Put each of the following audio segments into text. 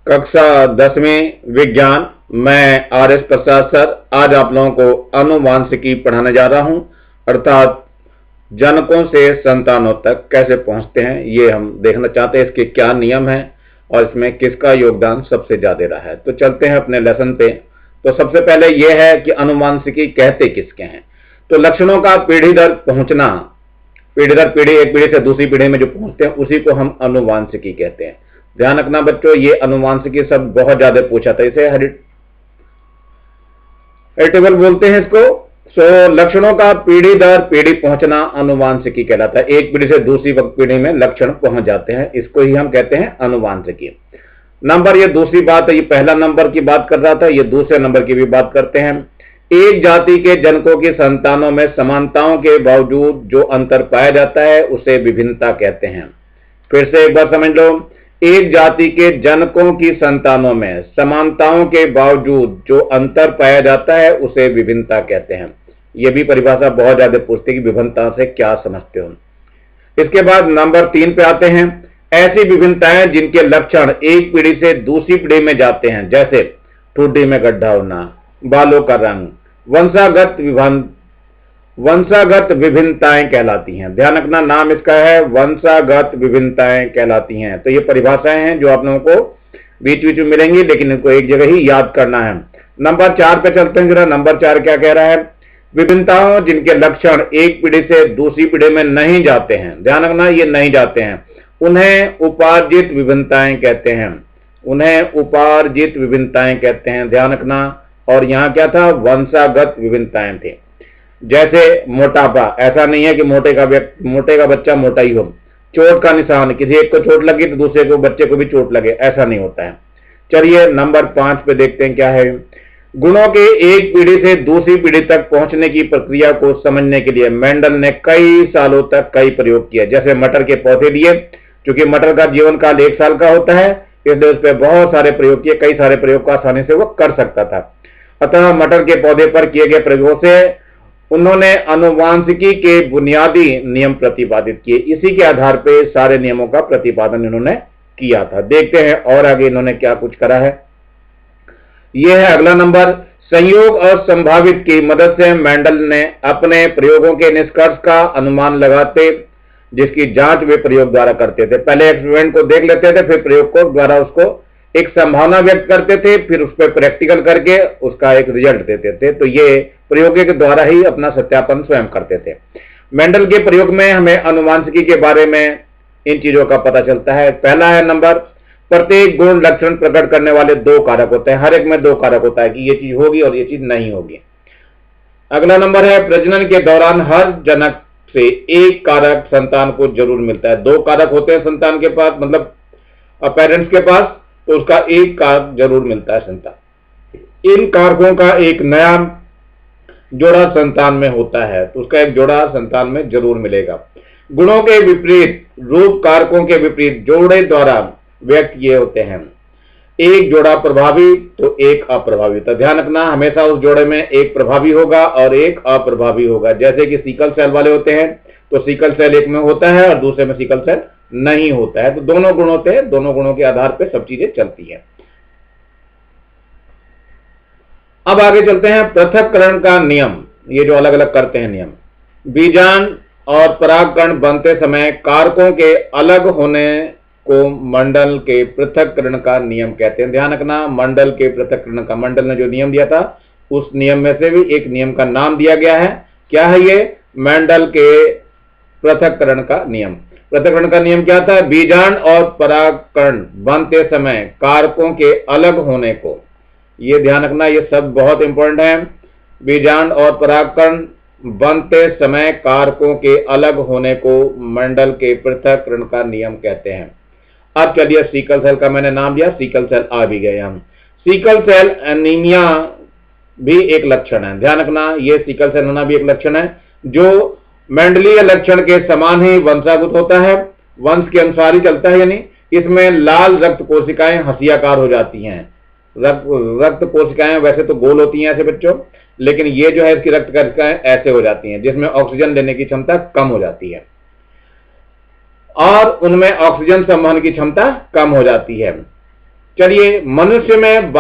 कक्षा 10वीं विज्ञान। मैं आर.एस. प्रसाद सर आज आप लोगों को अनुवांशिकी पढ़ाने जा रहा हूं, अर्थात जनकों से संतानों तक कैसे पहुंचते हैं ये हम देखना चाहते हैं। इसके क्या नियम हैं और इसमें किसका योगदान सबसे ज्यादा रहा है। तो चलते हैं अपने लेसन पे। तो सबसे पहले यह है कि अनुवांशिकी कहते किसके हैं। तो लक्षणों का पीढ़ी दर पहुंचना, पीढ़ी दर पीढ़ी, एक पीढ़ी से दूसरी पीढ़ी में जो पहुंचते हैं उसी को हम अनुवांशिकी कहते हैं। ध्यान रखना बच्चों, ये अनुवांशिकी शब्द बहुत ज्यादा पूछा था, इसे हेरिटेबल बोलते हैं इसको। लक्षणों का पीढ़ी दर पीढ़ी पहुंचना अनुवांशिकी कहलाता है। एक पीढ़ी से दूसरी पीढ़ी में लक्षण पहुंच जाते हैं, इसको ही हम कहते हैं अनुवांशिकी। नंबर, ये दूसरी बात है, ये पहला नंबर की बात कर रहा था, ये दूसरे नंबर की भी बात करते हैं। एक जाति के जनकों की संतानों में समानताओं के बावजूद जो अंतर पाया जाता है उसे विभिन्नता कहते हैं। फिर से एक बार समझ लो, एक जाति के जनकों की संतानों में समानताओं के बावजूद जो अंतर पाया जाता है उसे विभिन्नता कहते हैं। यह भी परिभाषा बहुत ज्यादा पूछती है कि विभिन्नता से क्या समझते हो। इसके बाद नंबर 3 पे आते हैं। ऐसी विभिन्नताएं जिनके लक्षण एक पीढ़ी से दूसरी पीढ़ी में जाते हैं, जैसे ठुड्डी में गड्ढा होना, बालों का रंग, वंशागत विभिन्नताएं कहलाती हैं। ध्यान रखना, नाम इसका है वंशागत विभिन्नताएं कहलाती हैं। तो ये परिभाषाएं हैं जो आप लोगों को बीच बीच में मिलेंगी, लेकिन इनको एक जगह ही याद करना है। नंबर 4 पे चलते हैं जरा। नंबर 4 क्या कह रहा है? विभिन्नताओं जिनके लक्षण एक पीढ़ी से दूसरी पीढ़ी में नहीं जाते हैं। ध्यान रखना, ये नहीं जाते हैं, उन्हें उपार्जित विभिन्नताएं कहते हैं। उन्हें उपार्जित विभिन्नताएं कहते हैं, ध्यान रखना। और यहां क्या था? वंशागत विभिन्नताएं थे। जैसे मोटापा, ऐसा नहीं है कि मोटे का बच्चा मोटा ही हो। चोट का निशान, किसी एक को चोट लगी तो दूसरे को बच्चे को भी चोट लगे, ऐसा नहीं होता है। चलिए नंबर 5 पे देखते हैं क्या है। गुणों के एक पीढ़ी से दूसरी पीढ़ी तक पहुंचने की प्रक्रिया को समझने के लिए मेंडल ने कई सालों तक कई प्रयोग किए। जैसे मटर के पौधे लिए, क्योंकि मटर का जीवन काल 1 साल का होता है, इसलिए उस पर बहुत सारे प्रयोग किए, कई सारे प्रयोग को आसानी से वो कर सकता था। अतः मटर के पौधे पर किए गए प्रयोगों से उन्होंने अनुवांशिकी के बुनियादी नियम प्रतिपादित किए। इसी के आधार पर सारे नियमों का प्रतिपादन इन्होंने किया था। देखते हैं और आगे इन्होंने क्या कुछ करा है। यह है अगला नंबर। संयोग और संभावित की मदद से मेंडल ने अपने प्रयोगों के निष्कर्ष का अनुमान लगाते, जिसकी जांच वे प्रयोग द्वारा करते थे। पहले एक्सपेरिमेंट को देख लेते थे, फिर प्रयोग को द्वारा उसको एक संभावना व्यक्त करते थे, फिर उस पर प्रैक्टिकल करके उसका एक रिजल्ट देते थे। तो ये प्रयोग के द्वारा ही अपना सत्यापन स्वयं करते थे। मेंडल के प्रयोग में हमें अनुवांशिकी के बारे में इन चीजों का पता चलता है। पहला है नंबर, प्रत्येक गुण लक्षण प्रकट करने वाले 2 कारक होते हैं। हर एक में 2 कारक होता है कि ये चीज होगी और ये चीज नहीं होगी। अगला नंबर है, प्रजनन के दौरान हर जनक से एक कारक संतान को जरूर मिलता है। 2 कारक होते हैं संतान के पास, मतलब पेरेंट्स के पास, तो उसका एक कारक जरूर मिलता है संतान। इन कारकों का एक नया जोड़ा संतान में होता है, तो उसका एक जोड़ा संतान में जरूर मिलेगा। गुणों के विपरीत रूप कारकों के विपरीत जोड़े द्वारा व्यक्त किए होते हैं। एक जोड़ा प्रभावी तो एक अप्रभावी। तो ध्यान रखना, हमेशा उस जोड़े में एक प्रभावी होगा और एक अप्रभावी होगा। जैसे कि सिकल सेल वाले होते हैं, तो सिकल सेल एक में होता है और दूसरे में सिकल सेल नहीं होता है। तो दोनों गुण होते हैं, दोनों गुणों के आधार पर सब चीजें चलती है। अब आगे चलते हैं पृथक्करण का नियम। ये जो अलग अलग करते हैं नियम, बीजांड और परागकण बनते समय कारकों के अलग होने को मंडल के पृथक्करण का नियम कहते हैं। ध्यान रखना, मंडल के पृथक्करण का, मंडल ने जो नियम दिया था उस नियम में से भी एक नियम का नाम दिया गया है। क्या है ये? मेंडल के पृथक्करण का नियम। पृथक्करण का नियम क्या था? बीजांड और परागकण बनते समय कारकों के अलग होने को, ये ध्यान रखना, ये सब बहुत इंपॉर्टेंट है। बीजांड और परागकण बनते समय कारकों के अलग होने को मेंडल के पृथक्करण का नियम कहते हैं। अब चलिए सिकल सेल का मैंने नाम दिया, सिकल सेल आ भी गए हम। सिकल सेल एनीमिया भी एक लक्षण है। ध्यान रखना, ये सिकल सेल होना भी एक लक्षण है जो मेंडलीय लक्षण के समान ही वंशागत होता है, वंश के अनुसार ही चलता है। यानी इसमें लाल रक्त कोशिकाएं हंसियाकार हो जाती हैं। रक्त कोशिकाएं वैसे तो गोल होती हैं ऐसे बच्चों, लेकिन ये जो है इसकी रक्त कोशिकाएं ऐसे हो जाती हैं, जिसमें ऑक्सीजन लेने की क्षमता कम हो जाती है और उनमें ऑक्सीजन संवहन की क्षमता कम हो जाती है। चलिए, मनुष्य में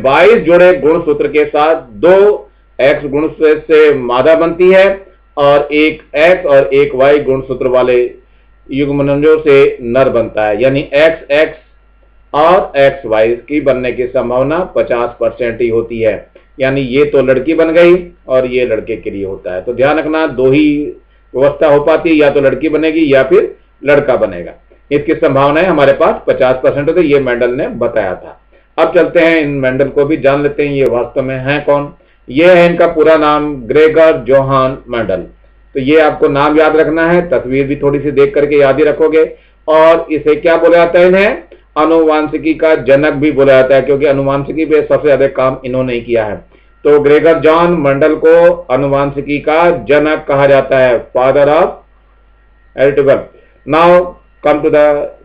22 जोड़े गुणसूत्र के साथ 2 X गुणसूत्र से मादा बनती है और एक X और एक Y गुणसूत्र वाले युग्मनजों से नर बनता है। यानी XX और XY की बनने की संभावना 50% ही होती है। यानी ये तो लड़की बन गई और ये लड़के के लिए होता है। तो ध्यान रखना, 2 ही व्यवस्था हो पाती है, या तो लड़की बनेगी या फिर लड़का बनेगा। इसकी संभावनाएं हमारे पास 50% होती है, ये मेंडल ने बताया था। अब चलते हैं, इन मेंडल को भी जान लेते हैं, ये वास्तव में है कौन। ये है इनका पूरा नाम, ग्रेगर जोहान मेंडल। तो ये आपको नाम याद रखना है, तस्वीर भी थोड़ी सी देख करके याद ही रखोगे। और इसे क्या बोला जाता है, इन्हें अनुवांशिकी का जनक भी बोला जाता है, क्योंकि अनुवांशिकी पे सबसे ज्यादा काम इन्होंने किया है। तो ग्रेगर जॉन मेंडल को अनुवांशिकी का जनक कहा जाता है, father of heritable. Now come to the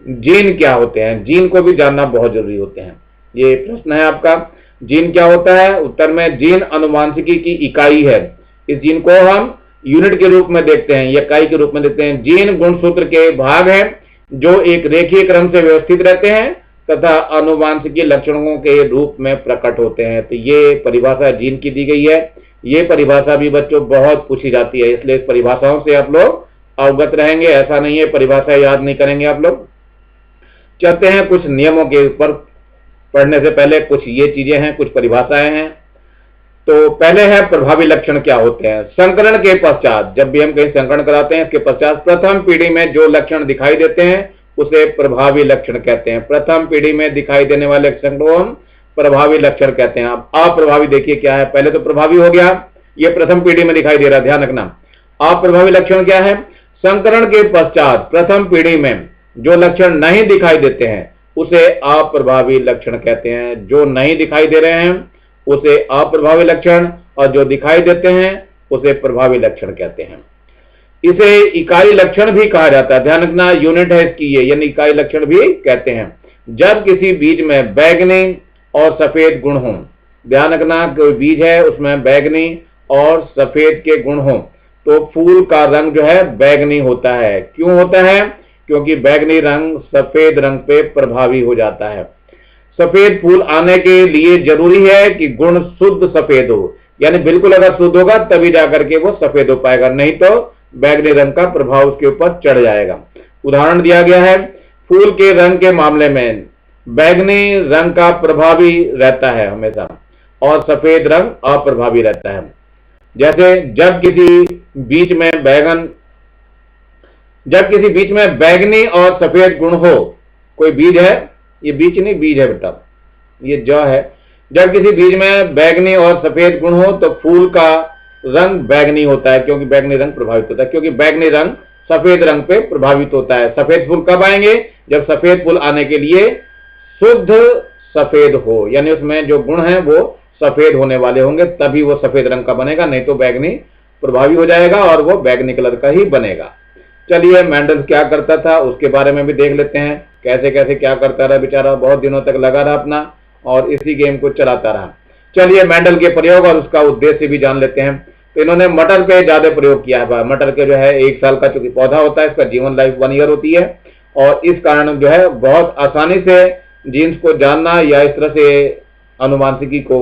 gene. क्या होते हैं जीन, को भी जानना बहुत जरूरी होते हैं। ये प्रश्न है आपका, जीन क्या होता है। उत्तर में, जीन अनुवांशिकी की इकाई है। इस जीन को हम यूनिट के रूप में देखते हैं, इकाई के रूप में देखते हैं। जीन गुणसूत्र के भाग हैं जो एक रेखीय क्रम से व्यवस्थित रहते हैं तथा अनुवांशिकी लक्षणों के रूप में प्रकट होते हैं। तो ये परिभाषा जीन की दी गई है। ये परिभाषा भी बच्चों बहुत पूछी जाती है, इसलिए इस परिभाषाओं से आप लोग अवगत रहेंगे। ऐसा नहीं है परिभाषा याद नहीं करेंगे आप लोग। चलते हैं कुछ नियमों के ऊपर। पढ़ने से पहले कुछ ये चीजें हैं, कुछ परिभाषाएं हैं। तो पहले है प्रभावी लक्षण क्या होते हैं। संकरण के पश्चात, जब भी हम कहीं संकरण कराते हैं, इसके पश्चात प्रथम पीढ़ी में जो लक्षण दिखाई देते हैं उसे प्रभावी लक्षण कहते हैं। प्रथम पीढ़ी में दिखाई देने वाले लक्षण को हम प्रभावी लक्षण कहते हैं। अब अप्रभावी देखिए क्या है। पहले तो प्रभावी हो गया, ये प्रथम पीढ़ी में दिखाई दे रहा है, ध्यान रखना। अप्रभावी लक्षण क्या है। संकरण के पश्चात प्रथम पीढ़ी में जो लक्षण नहीं दिखाई देते हैं उसे अप्रभावी लक्षण कहते हैं। जो नहीं दिखाई दे रहे हैं उसे अप्रभावी लक्षण, और जो दिखाई देते हैं उसे प्रभावी लक्षण कहते हैं। इसे इकाई लक्षण भी कहा जाता है, ध्यान रखना, यूनिट है इसकी ये, यानी इकाई लक्षण भी कहते हैं। जब किसी बीज में बैगनी और सफेद गुण हो, ध्यान रखना, कोई बीज है उसमें बैगनी और सफेद के गुण हो तो फूल का रंग जो है बैगनी होता है। क्यों होता है, क्योंकि बैगनी रंग सफेद रंग पे प्रभावी हो जाता है। सफेद फूल आने के लिए जरूरी है कि गुण शुद्ध सफेद हो, यानी बिल्कुल अगर शुद्ध होगा तभी जाकर के वो सफेद हो पाएगा, नहीं तो बैगनी रंग का प्रभाव उसके ऊपर चढ़ जाएगा। उदाहरण दिया गया है, फूल के रंग के मामले में बैगनी रंग का प्रभावी रहता है हमेशा और सफेद रंग अप्रभावी रहता है। जैसे जब किसी बीज में बैगनी और सफेद गुण हो, कोई बीज है, ये बीज नहीं, बीज है बेटा, ये जौ है। जब किसी बीज में बैगनी और सफेद गुण हो तो फूल का रंग बैगनी होता है, क्योंकि बैगनी रंग प्रभावित होता है, क्योंकि बैगनी रंग सफेद रंग पे प्रभावित होता है। सफेद फूल कब आएंगे, जब सफेद फूल आने के लिए शुद्ध सफेद हो, यानी उसमें जो गुण है वो सफेद होने वाले होंगे, तभी वो सफेद रंग का बनेगा, नहीं तो बैगनी प्रभावी हो जाएगा और वो बैगनी कलर का ही बनेगा। चलिए, मेंडल क्या करता था उसके बारे में भी देख लेते हैं, कैसे कैसे क्या करता रहा बेचारा, बहुत दिनों तक लगा रहा अपना और इसी गेम को चलाता रहा। चलिए, मेंडल के प्रयोग और उसका उद्देश्य भी जान लेते हैं। तो इन्होंने मटर पे ज्यादा प्रयोग किया है। मटर के जो है 1 साल का चूंकि पौधा होता है, इसका जीवन लाइफ 1 ईयर होती है, और इस कारण जो है बहुत आसानी से जीन्स को जानना या इस तरह से अनुवांशिकी को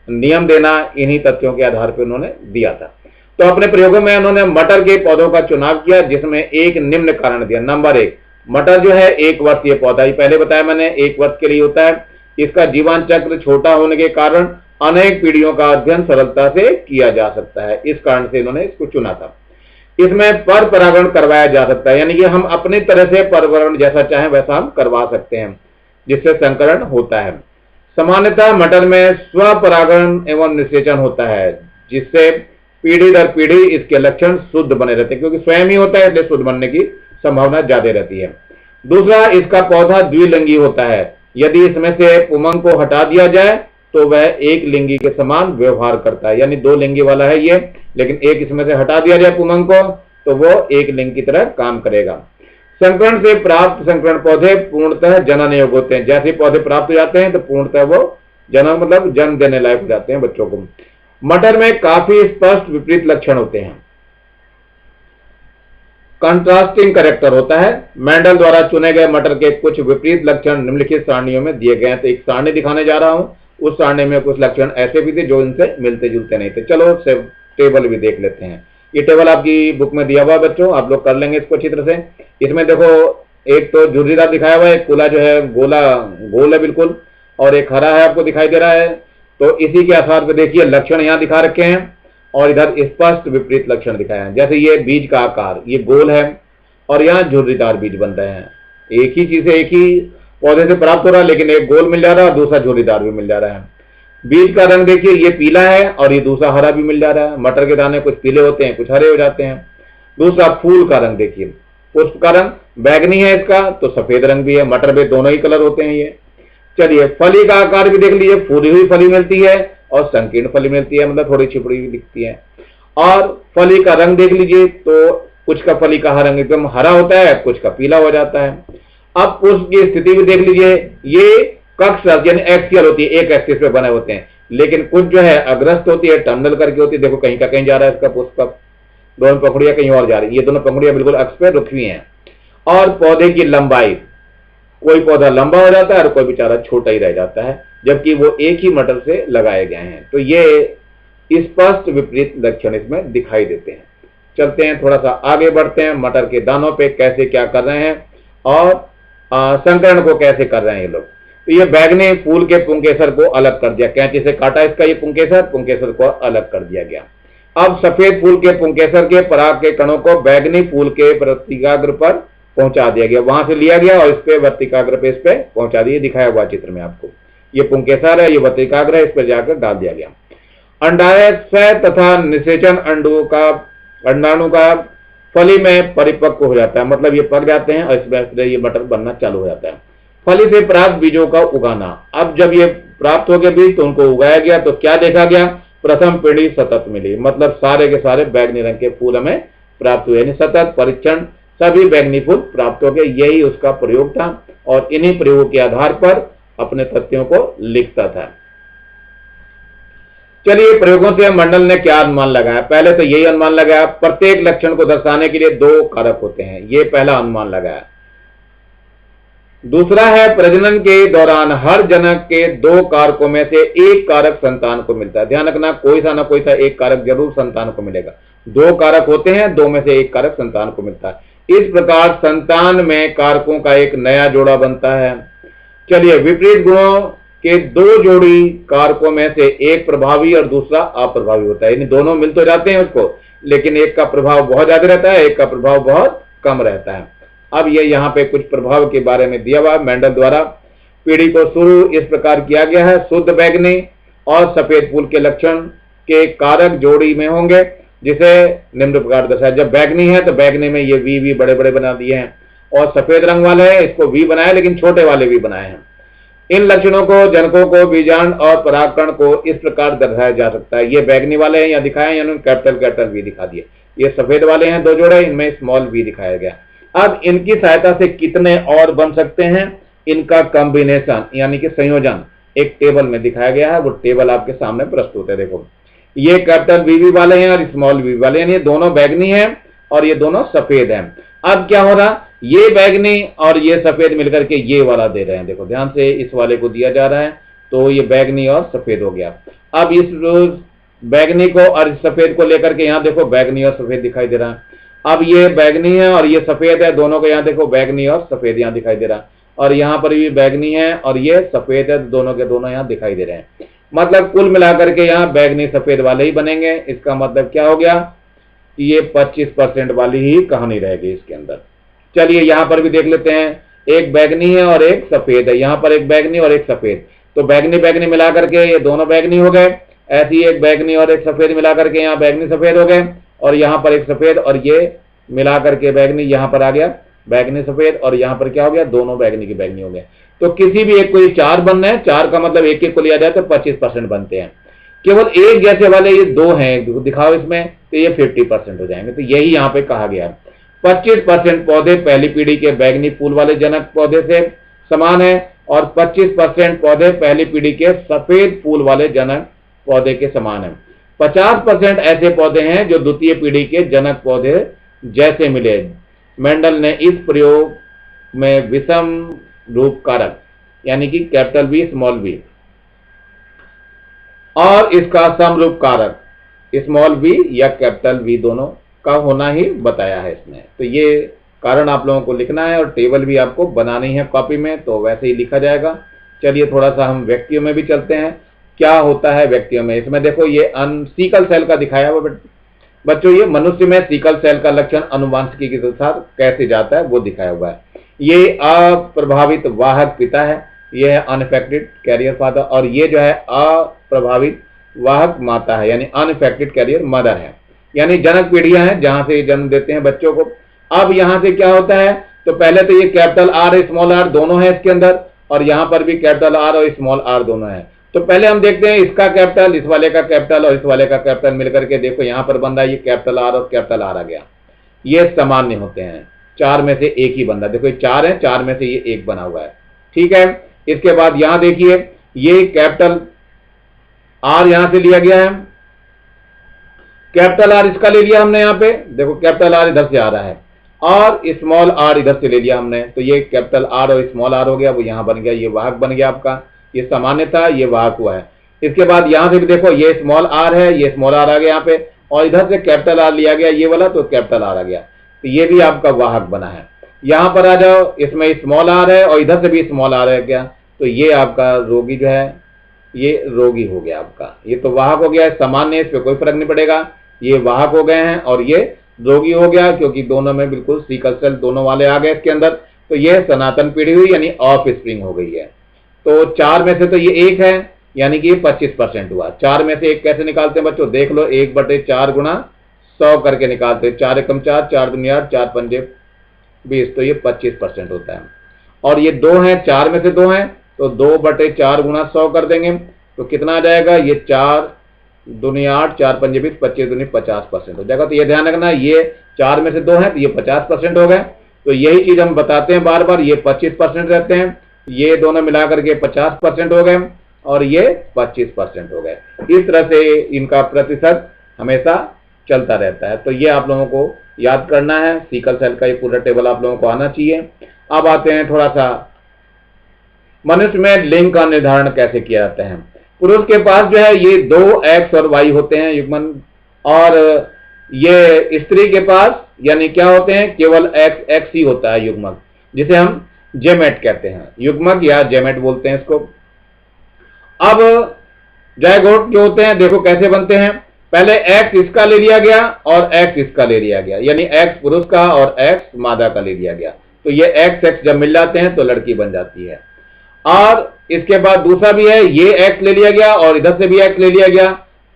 नियम देना इन्हीं तथ्यों के आधार पर उन्होंने दिया था। तो अपने प्रयोगों में उन्होंने मटर के पौधों का चुनाव किया, जिसमें एक निम्न कारण दिया। नंबर 1, मटर जो है 1 वर्षीय पौधा, ये पहले बताया मैंने, 1 वर्ष के लिए होता है। इसका जीवन चक्र छोटा होने के कारण अनेक पीढ़ियों का अध्ययन सरलता से किया जा सकता है, इस कारण से इन्होंने इसको चुना था। इसमें पर परागण करवाया जा सकता है, यानी कि हम अपनी तरह से परागण जैसा चाहें वैसा हम करवा सकते हैं, जिससे संकरण होता है। सामान्यतः मटर में स्वपरागण एवं निषेचन होता है, जिससे पीढ़ी दर पीढ़ी इसके लक्षण शुद्ध बने रहते हैं, क्योंकि स्वयं ही होता है इसलिए शुद्ध बनने की संभावना ज्यादा रहती है। दूसरा, इसका पौधा द्विलिंगी होता है। यदि इसमें से पुमंग को हटा दिया जाए तो वह एक लिंगी के समान व्यवहार करता है, यानी 2 लिंगी वाला है ये, लेकिन एक इसमें से हटा दिया जाए पुमंग को तो वो एक लिंग की तरह काम करेगा। संकरण से प्राप्त संकरण पौधे पूर्णतः जनन योग्य होते हैं। जैसे पौधे प्राप्त हो जाते हैं तो पूर्णतः वो जनन मतलब जन्म देने लायक हो जाते हैं बच्चों को। मटर में काफी स्पष्ट विपरीत लक्षण होते हैं। कंट्रास्टिंग कैरेक्टर होता है। मेंडल द्वारा चुने गए मटर के कुछ विपरीत लक्षण निम्नलिखित सारणियों में दिए गए हैं। तो एक सारणी दिखाने जा रहा हूं, उस सारणी में कुछ लक्षण ऐसे भी थे जो इनसे मिलते जुलते नहीं थे। चलो टेबल भी देख लेते हैं। ये टेबल आपकी बुक में दिया हुआ है बच्चों, आप लोग कर लेंगे इसको अच्छी तरह से। इसमें देखो एक तो झुर्रीदार दिखाया हुआ है, एक कुला जो है गोला गोल है बिल्कुल, और एक हरा है आपको दिखाई दे रहा है। तो इसी के आधार पर देखिए लक्षण यहाँ दिखा रखे हैं और इधर स्पष्ट विपरीत लक्षण दिखाए हैं। जैसे ये बीज का आकार ये गोल है और यहाँ झुर्रीदार बीज बन रहे हैं। एक ही चीज एक ही पौधे से प्राप्त हो रहा है, लेकिन एक गोल मिल जा रहा है, दूसरा झुर्रीदार भी मिल जा रहा है। बीज का रंग देखिए ये पीला है और ये दूसरा हरा भी मिल जा रहा है। मटर के दाने कुछ पीले होते हैं, कुछ हरे हो जाते हैं। दूसरा फूल का रंग देखिए, पुष्प का रंग बैगनी है इसका, तो सफेद रंग भी है। मटर में दोनों ही कलर होते हैं ये। चलिए फली का आकार भी देख लीजिए, फूली हुई फली मिलती है और संकीर्ण फली मिलती है, मतलब थोड़ी छिपड़ी हुई दिखती है। और फली का रंग देख लीजिए, तो कुछ का फली का रंग एकदम हरा होता है, कुछ का पीला हो जाता है। अब पुष्प की स्थिति भी देख लीजिए, ये कक्ष यानी एक्सियल होती है, एक एक्सिस पे बने होते हैं, लेकिन कुछ जो है अग्रस्त होती है, टर्मिनल करके होती है। देखो कहीं का कहीं जा रहा है इसका पुष्प का, दोनों पंखुड़ियां कहीं और जा रही है, ये दोनों पंखुड़ियां बिल्कुल अक्ष पे रुकी हुई हैं। और पौधे की लंबाई, कोई पौधा लंबा हो जाता है और कोई बेचारा छोटा ही रह जाता है, जबकि वो एक ही मटर से लगाए गए हैं। तो ये स्पष्ट विपरीत लक्षण इसमें दिखाई देते हैं। चलते हैं थोड़ा सा आगे बढ़ते हैं, मटर के दानों पे कैसे क्या कर रहे हैं और संकरण को कैसे कर रहे हैं ये लोग। तो ये बैगनी फूल के पुंकेसर को अलग कर दिया, कैंची से काटा इसका ये पुंकेसर को अलग कर दिया गया। अब सफेद फूल के पुंकेसर के पराग के कणों को बैगनी फूल के वर्तिकाग्र पर पहुंचा दिया गया, वहां से लिया गया और इस पे वर्तिकाग्र पे इस पे पहुंचा दिया, दिखाया हुआ चित्र में आपको। ये पुंकेसर है, ये वर्तिकाग्र है, इस पर जाकर डाल दिया गया। अंडाशय तथा निषेचन अंडाणु का फली में परिपक्व हो जाता है, मतलब ये पक जाते हैं और इसमें ये मटर बनना चालू हो जाता है। फली से प्राप्त बीजों का उगाना, अब जब ये प्राप्त हो गए बीज तो उनको उगाया गया, तो क्या देखा गया, प्रथम पीढ़ी सतत मिली, मतलब सारे के सारे बैगनी रंग के फूल हमें प्राप्त हुए, यानी सतत परीक्षण सभी बैगनी फूल प्राप्त हो गए। यही उसका प्रयोग था और इन्हीं प्रयोगों के आधार पर अपने तथ्यों को लिखता था। चलिए प्रयोगों से मंडल ने क्या अनुमान लगाया। पहले तो यही अनुमान लगाया, प्रत्येक लक्षण को दर्शाने के लिए दो कारक होते हैं, ये पहला अनुमान लगाया। दूसरा है प्रजनन के दौरान हर जनक के दो कारकों में से एक कारक संतान को मिलता है। ध्यान रखना, कोई सा ना कोई सा एक कारक जरूर संतान को मिलेगा। दो कारक होते हैं, दो में से एक कारक संतान को मिलता है। इस प्रकार संतान में कारकों का एक नया जोड़ा बनता है। चलिए विपरीत गुणों के दो जोड़ी कारकों में से एक प्रभावी और दूसरा अप्रभावी होता है, यानी दोनों मिल तो जाते हैं उसको, लेकिन एक का प्रभाव बहुत ज्यादा रहता है, एक का प्रभाव बहुत कम रहता है। अब ये यहाँ पे कुछ प्रभाव के बारे में दिया हुआ है। मेंडल द्वारा पीढ़ी को शुरू इस प्रकार किया गया है, शुद्ध बैगनी और सफेद फूल के लक्षण के कारक जोड़ी में होंगे, जिसे निम्न प्रकार दर्शाया। जब बैगनी है तो बैगनी में ये वी बड़े बड़े बना दिए हैं, और सफेद रंग वाले है इसको वी बनाया, लेकिन छोटे वाले भी बनाए हैं। इन लक्षणों को, जनकों को, बीजांड और परागकण को इस प्रकार दर्शाया जा सकता है। ये बैगनी वाले हैं, यहाँ दिखाए, यानी कैपिटल वी दिखा दिए। ये सफेद वाले हैं दो जोड़े, इनमें स्मॉल वी दिखाया गया। अब इनकी सहायता से कितने और बन सकते हैं, इनका कॉम्बिनेशन यानी कि संयोजन एक टेबल में दिखाया गया है। वो टेबल आपके सामने प्रस्तुत है। देखो ये कैपिटल वी वाले हैं और स्मॉल वी वाले हैं, ये दोनों बैगनी हैं और ये दोनों सफेद हैं। अब क्या हो रहा, ये बैगनी और ये सफेद मिलकर के ये वाला दे रहे हैं। देखो ध्यान से, इस वाले को दिया जा रहा है, तो ये बैगनी और सफेद हो गया। अब इस बैगनी को और सफेद को लेकर के यहाँ देखो बैगनी और सफेद दिखाई दे रहा है। अब ये बैगनी है और ये सफेद है, दोनों को यहाँ देखो बैगनी और सफेद यहाँ दिखाई दे रहा है, और यहाँ पर भी बैगनी है और ये सफेद है, दोनों के दोनों यहाँ दिखाई दे रहे हैं। मतलब कुल मिलाकर के यहाँ बैगनी सफेद वाले ही बनेंगे। इसका मतलब क्या हो गया, ये 25% वाली ही कहानी रहेगी इसके अंदर। चलिए यहाँ पर भी देख लेते हैं, एक बैगनी है और एक सफेद है, यहाँ पर एक बैगनी और एक सफेद, तो बैगनी बैगनी मिला करके ये दोनों बैगनी हो गए। ऐसे ही एक बैगनी और एक सफेद मिला करके यहाँ बैगनी सफेद हो गए, और यहाँ पर एक सफेद और ये मिला करके बैगनी यहाँ पर आ गया बैगनी सफेद, और यहाँ पर क्या हो गया, दोनों बैगनी की बैगनी हो गए। तो किसी भी एक को ये 4 बन रहे हैं, 4 का मतलब एक एक को लिया जाए तो 25% बनते हैं। केवल एक जैसे वाले ये 2 हैं, दिखाओ इसमें, तो ये 50% हो जाएंगे। तो यही यहाँ पे कहा गया है। 25% पौधे पहली पीढ़ी के बैगनी फूल वाले जनक पौधे से समान है, और 25% पौधे पहली पीढ़ी के सफेद फूल वाले जनक पौधे के समान है। 50% ऐसे पौधे हैं जो द्वितीय पीढ़ी के जनक पौधे जैसे मिले, मेंडल ने इस प्रयोग में विषम रूप कारक यानी कि कैपिटल बी स्मॉल बी और इसका समरूप कारक स्मॉल बी या कैपिटल बी दोनों का होना ही बताया है इसने। तो ये कारण आप लोगों को लिखना है और टेबल भी आपको बनानी है कॉपी में, तो वैसे ही लिखा जाएगा। चलिए थोड़ा सा हम व्यक्तियों में भी चलते हैं, क्या होता है व्यक्तियों में। इसमें देखो ये सीकल सेल का दिखाया हुआ बच्चों, ये मनुष्य में सीकल सेल का लक्षण अनुवांशिकी के साथ कैसे जाता है वो दिखाया हुआ है। ये अप्रभावित वाहक पिता है, ये है अनइफेक्टेड कैरियर फादर, और ये जो है अप्रभावित वाहक माता है यानी अनइफेक्टेड कैरियर मदर है। यानी जनक पीढ़ियां हैं जहां से जन्म देते हैं बच्चों को। अब यहां से क्या होता है, तो पहले तो ये कैपिटल आर स्मॉल आर दोनों है इसके अंदर, और यहां पर भी कैपिटल आर और स्मॉल आर दोनों है। तो पहले हम देखते हैं इसका कैपिटल, इस वाले का कैपिटल और इस वाले का कैपिटल मिलकर के देखो यहां पर बन रहा है ये कैपिटल आर और कैपिटल आर आ गया। ये सामान्य होते हैं, चार में से एक ही बन रहा है। देखो ये चार है, चार में से ये एक बना हुआ है, ठीक है। इसके बाद यहां देखिए ये कैपिटल आर यहां से लिया गया है, कैपिटल आर इसका ले लिया हमने। यहां पे देखो कैपिटल आर इधर से आ रहा है और स्मॉल आर इधर से ले लिया हमने, तो ये कैपिटल आर और स्मॉल आर हो गया, वो यहां बन गया, ये वाहक बन गया आपका। ये सामान्य था, ये वाहक हुआ है। इसके बाद यहां से भी देखो ये स्मॉल आर है, ये स्मॉल आर आ गया यहाँ पे, और इधर से कैपिटल आर लिया गया ये वाला, तो कैपिटल आर आ गया, तो ये भी आपका वाहक बना है। यहां पर आ जाओ, इसमें स्मॉल आर है और इधर से भी स्मॉल आर है क्या, तो ये आपका रोगी जो है ये रोगी हो गया आपका। ये तो वाहक हो गया, सामान्य, इस पर कोई फर्क नहीं पड़ेगा, ये वाहक हो गए हैं और ये रोगी हो गया, क्योंकि दोनों में बिल्कुल सीकल सेल दोनों वाले आ गए इसके अंदर। तो ये सनातन पीढ़ी हुई यानी ऑफ स्प्रिंग हो गई है। तो चार में से तो ये एक है, यानी कि 25% हुआ। चार में से एक कैसे निकालते हैं बच्चों, देख लो, 1/4 गुणा 100 करके निकालते हैं। 4 एकम 4, 4 दूनी 8, 4 पंजे 20, तो ये 25% होता है। और ये दो है, चार में से दो है, तो 2/4 गुणा 100 कर देंगे, तो कितना आ जाएगा, ये 4 दूनी 8, 4 पंजे 20, 25 दूनी 50% हो जाएगा। तो ये ध्यान रखना, ये चार में से दो है तो ये 50% हो गए। तो यही चीज हम बताते हैं बार बार, ये 25% रहते हैं, ये दोनों मिलाकर के 50% हो गए और ये 25% हो गए। इस तरह से इनका प्रतिशत हमेशा चलता रहता है। तो ये आप लोगों को याद करना है, सीकल सेल का ये पूरा टेबल आप लोगों को आना चाहिए। अब आते हैं थोड़ा सा मनुष्य में लिंग का निर्धारण कैसे किया जाता है। पुरुष के पास जो है ये 2 एक्स और वाई होते हैं युग्मन, और ये स्त्री के पास यानी क्या होते हैं, केवल एक्स एक्स ही होता है युग्मक, जिसे हम जेमेट कहते हैं, युग्मक या जेमेट बोलते हैं इसको। अब जायगोट जो होते हैं देखो कैसे बनते हैं, पहले एक्स इसका ले लिया गया और एक्स इसका ले लिया गया, यानी एक्स पुरुष का और एक्स मादा का ले लिया गया, तो ये एक्स एक्स जब मिल जाते हैं तो लड़की बन जाती है। और इसके बाद दूसरा भी है, ये एक्स ले लिया गया और इधर से भी एक्स ले लिया गया,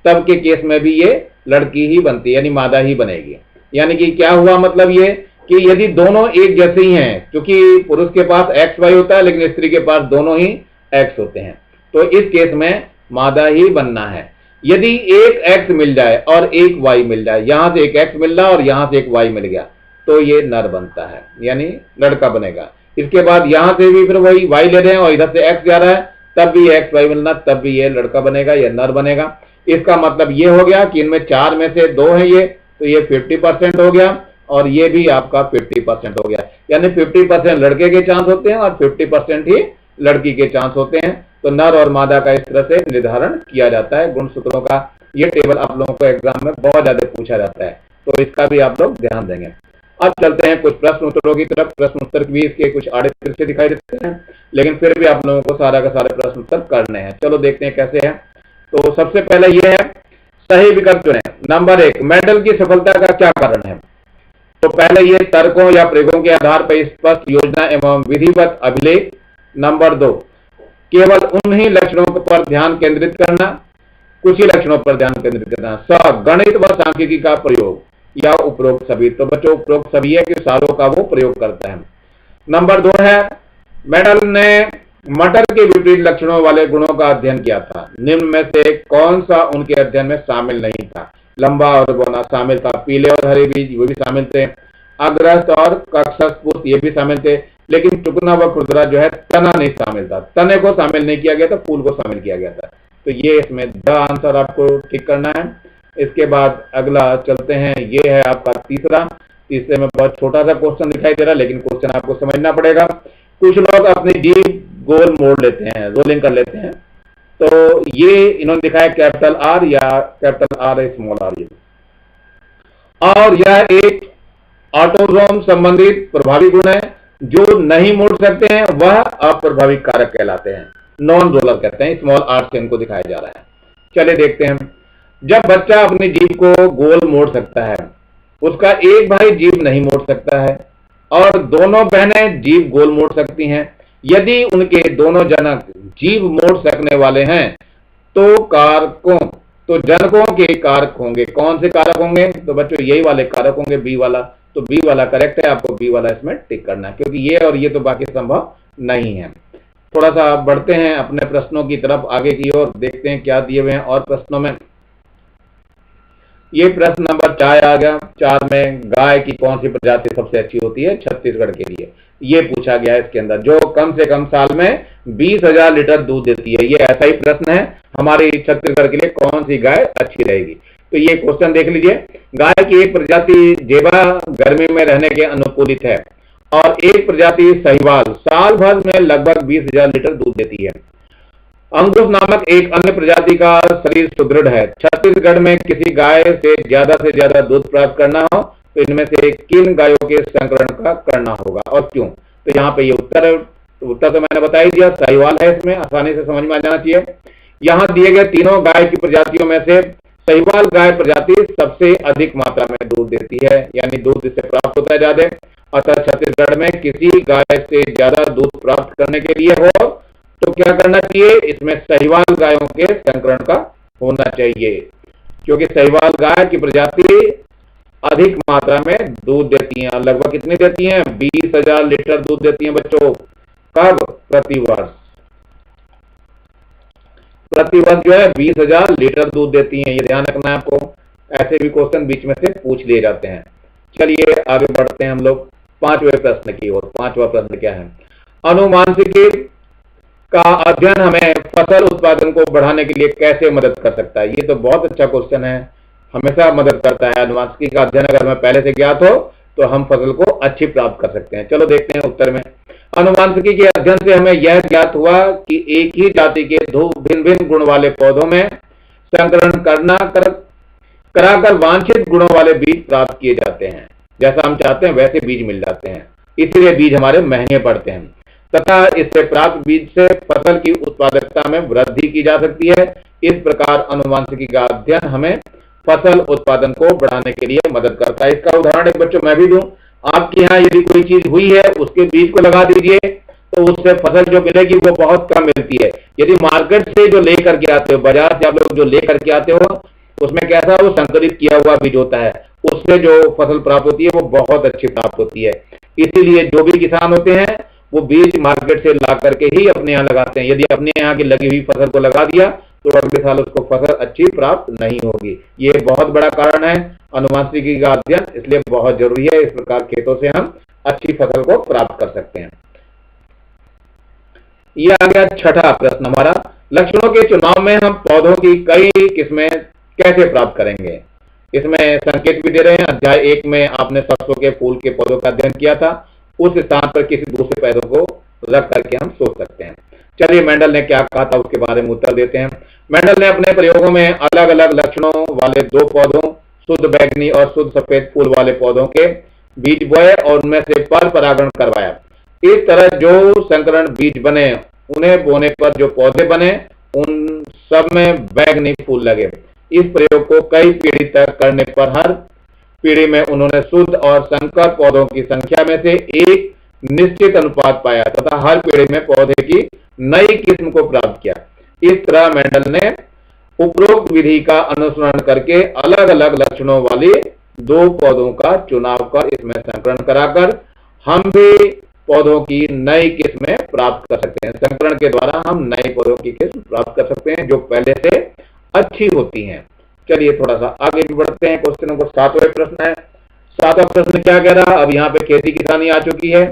तब के केस में भी ये लड़की ही बनती है, यानी मादा ही बनेगी। यानी कि क्या हुआ, मतलब ये कि यदि दोनों एक जैसे ही हैं, क्योंकि पुरुष के पास एक्स वाई होता है लेकिन स्त्री के पास दोनों ही एक्स होते हैं, तो इस केस में मादा ही बनना है। यदि एक एक्स मिल जाए और एक वाई मिल जाए, यहां से एक एक्स मिल रहा और यहां से एक वाई मिल गया, तो ये नर बनता है, यानी लड़का बनेगा। इसके बाद यहां से भी फिर वही वाई ले रहे हैं और इधर से एक्स जा रहा है, तब भी एक्स वाई मिलना, तब भी ये लड़का बनेगा, ये नर बनेगा। इसका मतलब ये हो गया कि इनमें चार में से दो है ये, तो ये 50% हो गया और ये भी आपका 50% हो गया, यानी 50% लड़के के चांस होते हैं और 50% ही लड़की के चांस होते हैं। तो नर और मादा का इस तरह से निर्धारण किया जाता है गुणसूत्रों का। ये टेबल आप लोगों को एग्जाम में बहुत ज्यादा पूछा जाता है, तो इसका भी आप लोग ध्यान देंगे। अब चलते हैं कुछ प्रश्न उत्तरों की तरफ। प्रश्न उत्तर भी इसके कुछ आड़े तिरछे दिखाई देते हैं, लेकिन फिर भी आप लोगों को सारा का सारे प्रश्न उत्तर करने हैं। चलो देखते हैं कैसे है। तो सबसे पहले यह है, सही विकल्प चुनें। नंबर 1, मेंडल की सफलता का क्या कारण है। तो पहले ये तर्कों या प्रयोगों के आधार पर स्पष्ट योजना एवं विधिवत अभिलेख। नंबर 2, केवल उन्हीं लक्षणों पर ध्यान केंद्रित करना, कुछ ही लक्षणों पर ध्यान केंद्रित करना। गणित व सांख्यिकी का प्रयोग या उपरोक्त सभी। तो बच्चों उपरोक्त सभी है कि सारों का वो प्रयोग करता है। नंबर 2 है, मेंडल ने मटर के विपरीत लक्षणों वाले गुणों का अध्ययन किया था, निम्न में से कौन सा उनके अध्ययन में शामिल नहीं था। लंबा और बौना शामिल था, पीले और हरे बीज वो भी शामिल थे, अग्रस्त और कक्षस्थ पुष्प ये भी शामिल थे, लेकिन टुकना व खुरदरा जो है तना नहीं शामिल था। तने को शामिल नहीं किया गया था, फूल को शामिल किया गया था। तो ये इसमें द आंसर आपको ठीक करना है। इसके बाद अगला चलते हैं, ये है आपका तीसरा इससे में बहुत छोटा सा क्वेश्चन दिखाई दे रहा है, लेकिन क्वेश्चन आपको समझना पड़ेगा। कुछ लोग अपनी जीभ गोल मोड़ लेते हैं, रोलिंग कर लेते हैं, तो ये इन्होंने दिखाया कैपिटल आर या कैपिटल आर स्मॉल आर, ये और यह एक ऑटोसोम संबंधित प्रभावी गुण है। जो नहीं मोड़ सकते हैं वह अप्रभावी कारक कहलाते हैं, नॉन रोलर कहते हैं। स्मॉल आर से इनको दिखाया जा रहा है। चलिए देखते हैं। जब बच्चा अपनी जीभ को गोल मोड़ सकता है, उसका एक भाई जीभ नहीं मोड़ सकता है और दोनों बहनें जीभ गोल मोड़ सकती हैं। यदि उनके दोनों जनक जीभ मोड़ सकने वाले हैं तो जनकों के कारक होंगे। कौन से कारक होंगे? तो बच्चों यही वाले कारक होंगे, बी वाला। तो बी वाला करेक्ट है, आपको बी वाला इसमें टिक करना है, क्योंकि ये और ये तो बाकी संभव नहीं है। थोड़ा सा बढ़ते हैं अपने प्रश्नों की तरफ, आगे की ओर देखते हैं क्या दिए हुए हैं और प्रश्नों में। ये प्रश्न नंबर 4 आ गया। 4 में गाय की कौन सी प्रजाति सबसे अच्छी होती है छत्तीसगढ़ के लिए, ये पूछा गया है इसके अंदर, जो कम से कम साल में 20,000 लीटर दूध देती है। ये ऐसा ही प्रश्न है, हमारी छत्तीसगढ़ के लिए कौन सी गाय अच्छी रहेगी। तो ये क्वेश्चन देख लीजिए। गाय की एक प्रजाति जेबा गर्मी में रहने के अनुकूलित है और एक प्रजाति साहिवाल साल भर में लगभग 20,000 लीटर दूध देती है। अंकुश नामक एक अन्य प्रजाति का शरीर सुदृढ़ है। छत्तीसगढ़ में किसी गाय से ज्यादा दूध प्राप्त करना हो तो इनमें से किन गायों के संकरण का करना होगा और क्यों? तो यहाँ पे ये उत्तर तो मैंने बता ही दिया, साहिवाल है। इसमें आसानी से समझ में आ जाना चाहिए। यहाँ दिए गए तीनों गाय की प्रजातियों में से साहिवाल गाय प्रजाति सबसे अधिक मात्रा में दूध देती है, यानी दूध इससे प्राप्त होता है ज्यादा। अतः छत्तीसगढ़ में किसी गाय से ज्यादा दूध प्राप्त करने के लिए हो तो क्या करना चाहिए? इसमें साहिवाल गायों के संकरण का होना चाहिए, क्योंकि साहिवाल गाय की प्रजाति अधिक मात्रा में दूध देती हैं। लगभग कितनी देती हैं? 20,000 लीटर दूध देती हैं बच्चों। कब? प्रतिवर्ष। प्रतिवर्ष जो है 20,000 लीटर दूध देती हैं, ये ध्यान रखना है आपको। ऐसे भी क्वेश्चन बीच में से पूछ लिए जाते हैं। चलिए आगे बढ़ते हैं हम लोग 5वें प्रश्न की ओर। 5वां प्रश्न क्या है? अनुवांशिकी का अध्ययन हमें फसल उत्पादन को बढ़ाने के लिए कैसे मदद कर सकता है? ये तो बहुत अच्छा क्वेश्चन है, हमेशा मदद करता है। अनुवांशिकी का अध्ययन अगर हमें पहले से ज्ञात हो तो हम फसल को अच्छी प्राप्त कर सकते हैं। चलो देखते हैं उत्तर में। अनुवांशिकी के अध्ययन से हमें यह ज्ञात हुआ कि एक ही जाति के दो भिन्न भिन्न गुण वाले पौधों में संकरण कराकर वांछित गुणों वाले बीज प्राप्त किए जाते हैं। जैसा हम चाहते हैं वैसे बीज मिल जाते हैं, इसीलिए बीज हमारे महंगे पड़ते हैं तथा इससे प्राप्त बीज से फसल की उत्पादकता में वृद्धि की जा सकती है। इस प्रकार अनुवांशिकी का अध्ययन हमें फसल उत्पादन को बढ़ाने के लिए मदद करता है। इसका उदाहरण एक बच्चों मैं भी दूं। आपके यहाँ यदि कोई चीज हुई है, उसके बीज को लगा दीजिए तो उससे फसल जो मिलेगी वो बहुत कम मिलती है। यदि मार्केट से जो लेकर के आते हो, बाजार से आप लोग जो लेकर के आते हो, उसमें कैसा वो संकरित किया हुआ बीज होता है, उससे जो फसल प्राप्त होती है वो बहुत अच्छी प्राप्त होती है। इसीलिए जो भी किसान होते हैं वो बीज मार्केट से ला करके ही अपने यहाँ लगाते हैं। यदि अपने यहाँ की लगी हुई फसल को लगा दिया तो अगले साल उसको फसल अच्छी प्राप्त नहीं होगी। ये बहुत बड़ा कारण है अनुवांशिकी का अध्ययन, इसलिए बहुत जरूरी है। इस प्रकार खेतों से हम अच्छी फसल को प्राप्त कर सकते हैं। ये आ गया 6ठा प्रश्न हमारा। लक्षणों के चुनाव में हम पौधों की कई किस्में कैसे प्राप्त करेंगे? इसमें संकेत भी दे रहे हैं। अध्याय 1 में आपने सरसों के फूल के पौधों का अध्ययन किया था, उस स्थान पर किसी दूसरे पौधों को रख करके हम सोच सकते हैं। चलिए मेंडल ने क्या कहा था उसके बारे में उत्तर देते हैं। मेंडल ने अपने प्रयोगों में अलग अलग लक्षणों वाले 2 पौधों, शुद्ध बैंगनी और शुद्ध सफेद फूल वाले पौधों के बीज बोए और उनमें से पर परागण करवाया। इस तरह जो संकरण बीज बने, उन्हें बोने पर जो पौधे बने उन सब में बैंगनी फूल लगे। इस प्रयोग को कई पीढ़ी तक करने पर हर पीढ़ी में उन्होंने शुद्ध और संकर पौधों की संख्या में से एक निश्चित अनुपात पाया तथा हर पीढ़ी में पौधे की नई किस्म को प्राप्त किया। इस तरह मेंडल ने उपरोक्त विधि का अनुसरण करके अलग अलग लक्षणों वाले 2 पौधों का चुनाव कर इसमें संकरण कराकर हम भी पौधों की नई किस्में प्राप्त कर सकते हैं। संकरण के द्वारा हम नए पौधों की किस्म प्राप्त कर सकते हैं जो पहले से अच्छी होती हैं। चलिए थोड़ा सा आगे भी बढ़ते हैं क्वेश्चनों को। 7वां प्रश्न है। 7वां प्रश्न क्या कह रहा है? अब यहाँ पे खेती किसानी आ चुकी है।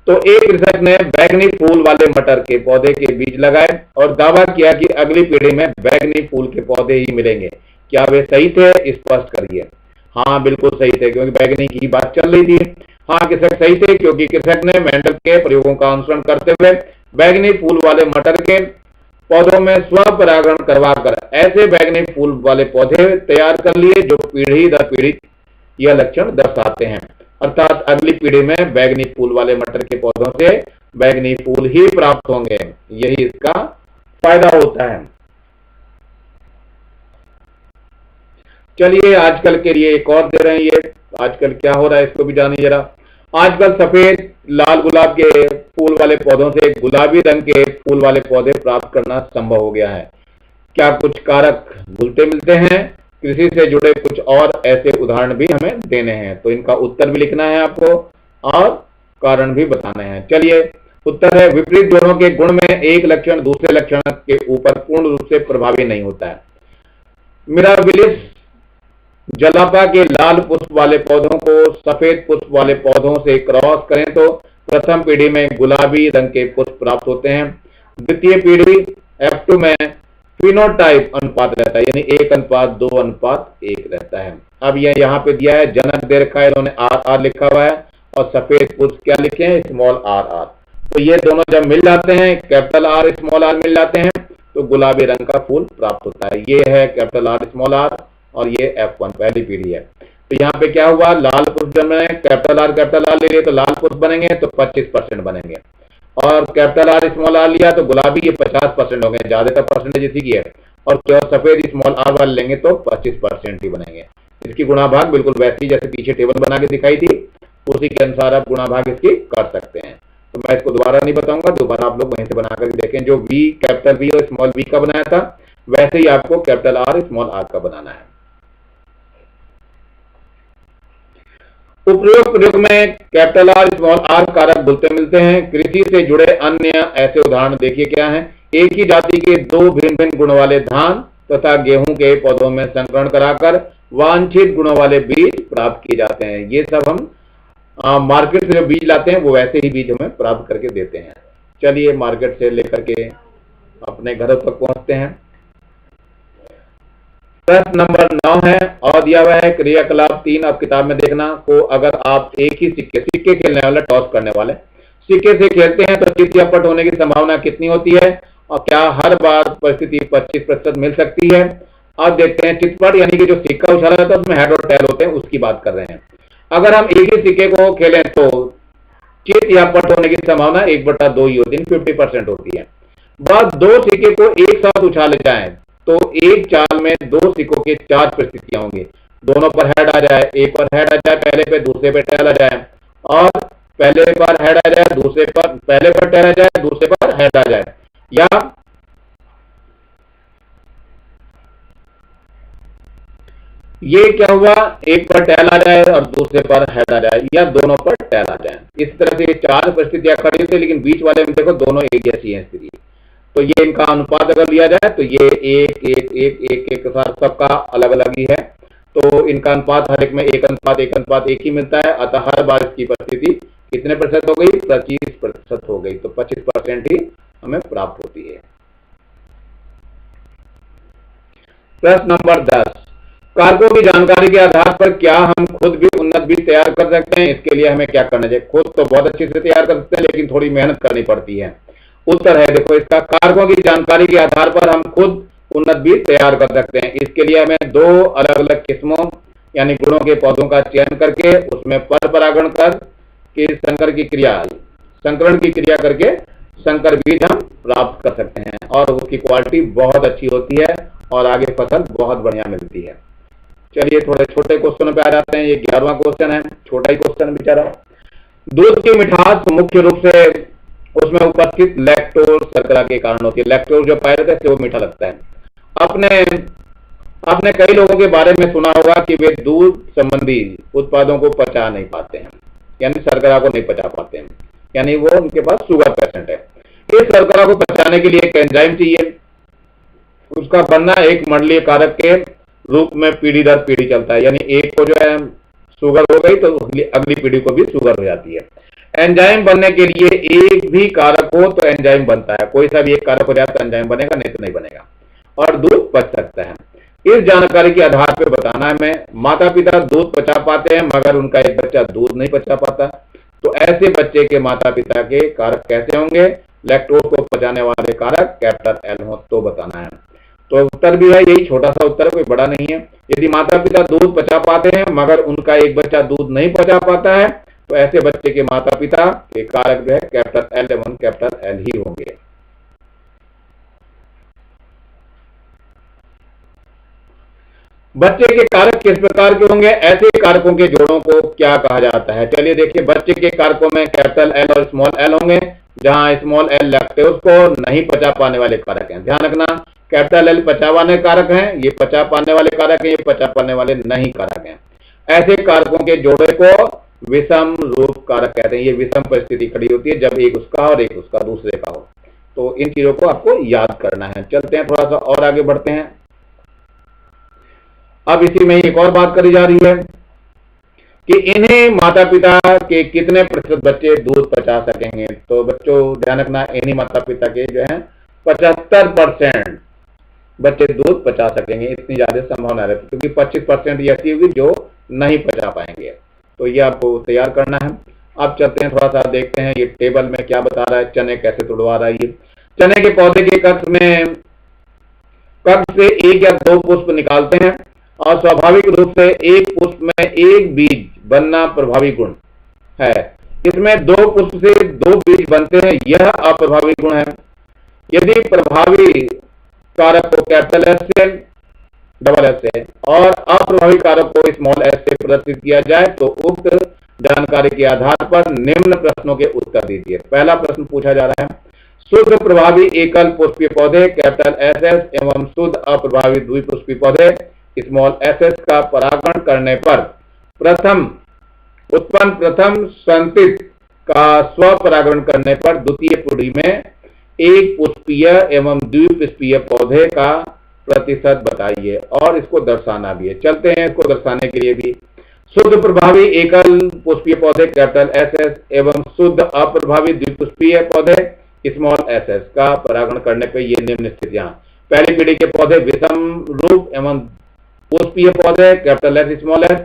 तो एक कृषक ने बैंगनी फूल वाले मटर के पौधे के बीज लगाए और दावा किया कि अगली पीढ़ी में बैंगनी फूल के पौधे ही मिलेंगे। क्या वे सही थे? स्पष्ट करिए। हाँ बिल्कुल सही थे, क्योंकि बैगनी की बात चल रही थी। हाँ कृषक सही थे, क्योंकि कृषक ने मेंडल के प्रयोगों का अनुसरण करते हुए बैगनी फूल वाले मटर के पौधों में स्वपरागण करवाकर ऐसे बैगनी फूल वाले पौधे तैयार कर लिए जो पीढ़ी दर पीढ़ी यह लक्षण दर्शाते हैं। अर्थात अगली पीढ़ी में बैगनी फूल वाले मटर के पौधों से बैगनी फूल ही प्राप्त होंगे, यही इसका फायदा होता है। चलिए आजकल के लिए एक और दे रहे हैं, ये आजकल क्या हो रहा है इसको भी जानिए जरा। आजकल सफेद लाल गुलाब के फूल वाले पौधों से गुलाबी रंग के फूल वाले पौधे प्राप्त करना संभव हो गया है। क्या कुछ कारक घुलते मिलते हैं? कृषि से जुड़े कुछ और ऐसे उदाहरण भी हमें देने हैं, तो इनका उत्तर भी लिखना है आपको और कारण भी बताने हैं। चलिए उत्तर है, विपरीत गुणों के गुण में एक लक्षण दूसरे लक्षण के ऊपर पूर्ण रूप से प्रभावी नहीं होता है। मिराबिलिस जलापा के लाल पुष्प वाले पौधों को सफेद पुष्प वाले पौधों से क्रॉस करें तो प्रथम पीढ़ी में गुलाबी रंग के पुष्प प्राप्त होते हैं। द्वितीय पीढ़ी F2 में फिनोटाइप अनुपात रहता है, यानी 1:2:1 रहता है। अब यह यहाँ पे दिया है, जनक दे रखा है, इन्होंने RR लिखा हुआ है और सफेद पुष्प क्या लिखे हैं, स्मॉल RR। तो ये दोनों जब मिल जाते हैं, कैपिटल R स्मॉल r मिल जाते हैं, तो गुलाबी रंग का फूल प्राप्त होता है। ये है कैपिटल R स्मॉल r और ये F1 पहली पीढ़ी है। तो यहाँ पे क्या हुआ, लाल पुष्प जब मैंने कैपिटल R ले लिए तो लाल पुष्प बनेंगे, तो 25% बनेंगे, और कैपिटल R स्मॉल r लिया तो गुलाबी ये 50% होंगे, ज्यादातर परसेंटेज इसी की है। और क्या सफेद स्मॉल r वाले लेंगे तो 25% ही बनेंगे। इसकी गुणा भाग बिल्कुल वैसी जैसे पीछे टेबल बना के दिखाई थी, उसी के अनुसार आप गुणा भाग इसकी कर सकते हैं। तो मैं इसको दोबारा नहीं बताऊंगा, दोबारा आप लोग वहीं से बना कर देखें। जो V कैपिटल V और स्मॉल v का बनाया था, वैसे ही आपको कैपिटल R स्मॉल r का बनाना है। उपरोक्त प्रयोग में कैपिटल R स्मॉल r कारक घुलते मिलते हैं। कृषि से जुड़े अन्य ऐसे उदाहरण देखिए क्या हैं। एक ही जाति के दो भिन्न भिन्न गुणों वाले धान तथा गेहूं के पौधों में संकरण कराकर वांछित गुणों वाले बीज प्राप्त किए जाते हैं। ये सब हम मार्केट से जो बीज लाते हैं वो वैसे ही बीज हमें प्राप्त करके देते हैं। चलिए मार्केट से लेकर के अपने घरों तक पहुंचते हैं। प्रश्न नंबर 9 है, और दिया हुआ है क्रियाकलाप 3 आप किताब में देखना को, अगर आप एक ही सिक्के खेलने वाले, टॉस करने वाले सिक्के से खेलते हैं तो चित या पट होने की संभावना कितनी होती है, और क्या हर बार परिस्थिति 25% मिल सकती है। अब देखते हैं चितपट, यानी कि जो सिक्का उछाला जाता है उसमें हेड और टेल होते हैं, उसकी बात कर रहे हैं। अगर हम एक ही सिक्के को खेलें तो चित या पट होने की संभावना 1/2 ही होती है, 50% होती है। बस दो सिक्के को एक साथ उछाले जाएं तो एक चाल में दो सिक्कों की 4 परिस्थितियां होंगी। दोनों पर हेड आ जाए, एक पर हेड आ जाए पहले पे, दूसरे पे टेल आ जाए, और पहले पर हेड आ जाए, दूसरे पर पहले पर टेल आ जाए, दूसरे पर हेड आ जाए, या ये क्या हुआ, एक पर टेल आ जाए और दूसरे पर हेड आ जाए, या दोनों पर टेल आ जाए। इस तरह से 4 परिस्थितियां खड़ी होती है, लेकिन बीच वाले में देखो दोनों एक जैसी हैं स्थिति। तो ये इनका अनुपात अगर लिया जाए तो ये 1:1:1:1 के साथ सबका अलग अलग ही है। तो इनका अनुपात हर एक में 1:1:1 ही मिलता है। अतः हर बार इसकी परिस्थिति कितने प्रतिशत हो गई, 25% हो गई, तो 25% ही हमें प्राप्त होती है। प्रश्न नंबर 10, कारकों की जानकारी के आधार पर क्या हम खुद भी उन्नत बीज तैयार कर सकते हैं। इसके लिए हमें क्या करना चाहिए। खुद तो बहुत अच्छे से तैयार कर सकते हैं, लेकिन थोड़ी मेहनत करनी पड़ती है। उत्तर है देखो इसका, कारकों की जानकारी के आधार पर हम खुद उन्नत बीज तैयार कर सकते हैं। इसके लिए हमें 2 अलग अलग किस्मों यानी गुणों के पौधों का चयन करके उसमें पर परागण कर के संकरण की क्रिया करके संकर बीज हम प्राप्त कर सकते हैं, और उसकी क्वालिटी बहुत अच्छी होती है और आगे फसल बहुत बढ़िया मिलती है। चलिए थोड़े छोटे क्वेश्चन पे आ जाते हैं। ये 11वां क्वेश्चन है, छोटा ही क्वेश्चन बेचारा। दूध की मिठास मुख्य रूप से उसमें उपस्थित लैक्टोज शर्करा के कारण होती है। लैक्टोज जो पाया जाता है वो मीठा लगता है। आपने कई लोगों के बारे में सुना होगा कि वे दूध संबंधी उत्पादों को पचा नहीं पाते हैं, यानी शर्करा को नहीं पचा पाते हैं, यानी वो उनके पास शुगर पेशेंट है। इस शर्करा को पचाने के लिए एक एंजाइम चाहिए, उसका बनना एक मंडलीय कारक के रूप में पीढ़ी दर पीढ़ी चलता है, यानी एक को जो है शुगर हो गई तो अगली पीढ़ी को भी शुगर हो जाती है। एंजाइम बनने के लिए एक भी कारक हो तो एंजाइम बनता है, कोई सा भी एक कारक हो जाए तो एंजाइम बनेगा, नहीं तो नहीं बनेगा, और दूध पच सकता है। इस जानकारी के आधार पर बताना है मैं, माता पिता दूध पचा पाते हैं मगर उनका एक बच्चा दूध नहीं पचा पाता, तो ऐसे बच्चे के माता पिता के कारक कैसे होंगे? लैक्टोज को पचाने वाले कारक कैपिटल एल हो तो बताना है। तो उत्तर भी है यही, छोटा सा उत्तर है, कोई बड़ा नहीं है। यदि माता पिता दूध पचा पाते हैं मगर उनका एक बच्चा दूध नहीं पचा पाता है, तो ऐसे बच्चे के माता पिता के कारक जो है कैपिटल एल एवं कैपिटल एल ही होंगे। बच्चे के कारक किस प्रकार के होंगे? ऐसे कारकों के जोड़ों को क्या कहा जाता है? चलिए देखिए, बच्चे के कारकों में कैपिटल एल और स्मॉल एल होंगे, जहां स्मॉल एल लैक्टोज को नहीं पचा पाने वाले कारक हैं। ध्यान रखना, कैपिटल एल पचा पाने कारक हैं, ये पचा पाने वाले कारक हैं, ये पचा पाने वाले नहीं कारक हैं। ऐसे कारकों के जोड़े को विषम रूप कारक कहते हैं। ये विषम परिस्थिति खड़ी होती है जब एक उसका और एक उसका दूसरे का हो। तो इन चीजों को आपको याद करना है। चलते हैं थोड़ा सा और आगे बढ़ते हैं। अब इसी में एक और बात करी जा रही है कि इन्हें माता पिता के कितने प्रतिशत बच्चे दूध पचा सकेंगे। तो बच्चों ध्यान रखना, इन्हीं माता पिता के जो है 75% बच्चे दूध पचा सकेंगे, इतनी ज्यादा संभावना रहती है, क्योंकि 25% ऐसी होगी जो नहीं पचा पाएंगे। तो ये आपको तैयार करना है। अब चलते हैं थोड़ा सा देखते हैं ये टेबल में क्या बता रहा है, चने कैसे तुड़वा रहा है। ये चने के पौधे के कक्ष से 1 या 2 पुष्प निकालते हैं और स्वाभाविक रूप से एक पुष्प में एक बीज बनना प्रभावी गुण है। इसमें 2 पुष्प से 2 बीज बनते हैं, यह अप्रभावी गुण है। यदि प्रभावी कारक को कैपिटल एस से, डबल एस से और अप्रभावी कारक को स्मॉल एस से प्रदर्शित किया जाए तो उक्त जानकारी के आधार पर निम्न प्रश्नों के उत्तर दीजिए। पहला प्रश्न पूछा जा रहा है, शुद्ध प्रभावी एकल पुष्पीय पौधे कैपिटल एस एस एवं शुद्ध अप्रभावी द्विपुष्पीय पौधे स्मॉल एस एस का परागण करने पर प्रथम संतित का स्वपरागण करने पर द्वितीय पीढ़ी में एक पुष्पीय एवं द्विपुष्पीय पौधे का प्रतिशत बताइए और इसको दर्शाना भी है। चलते हैं इसको दर्शाने के लिए भी। शुद्ध प्रभावी एकल पुष्पीय पौधे कैपिटल एस एस एवं शुद्ध अप्रभावी द्विपुष्पीय पौधे स्मॉल एस एस का परागण करने पर ये निम्न स्थितियां। पहली पीढ़ी के पौधे विषम रूप एवं पुष्पीय पौधे कैपिटल एस स्मॉल एस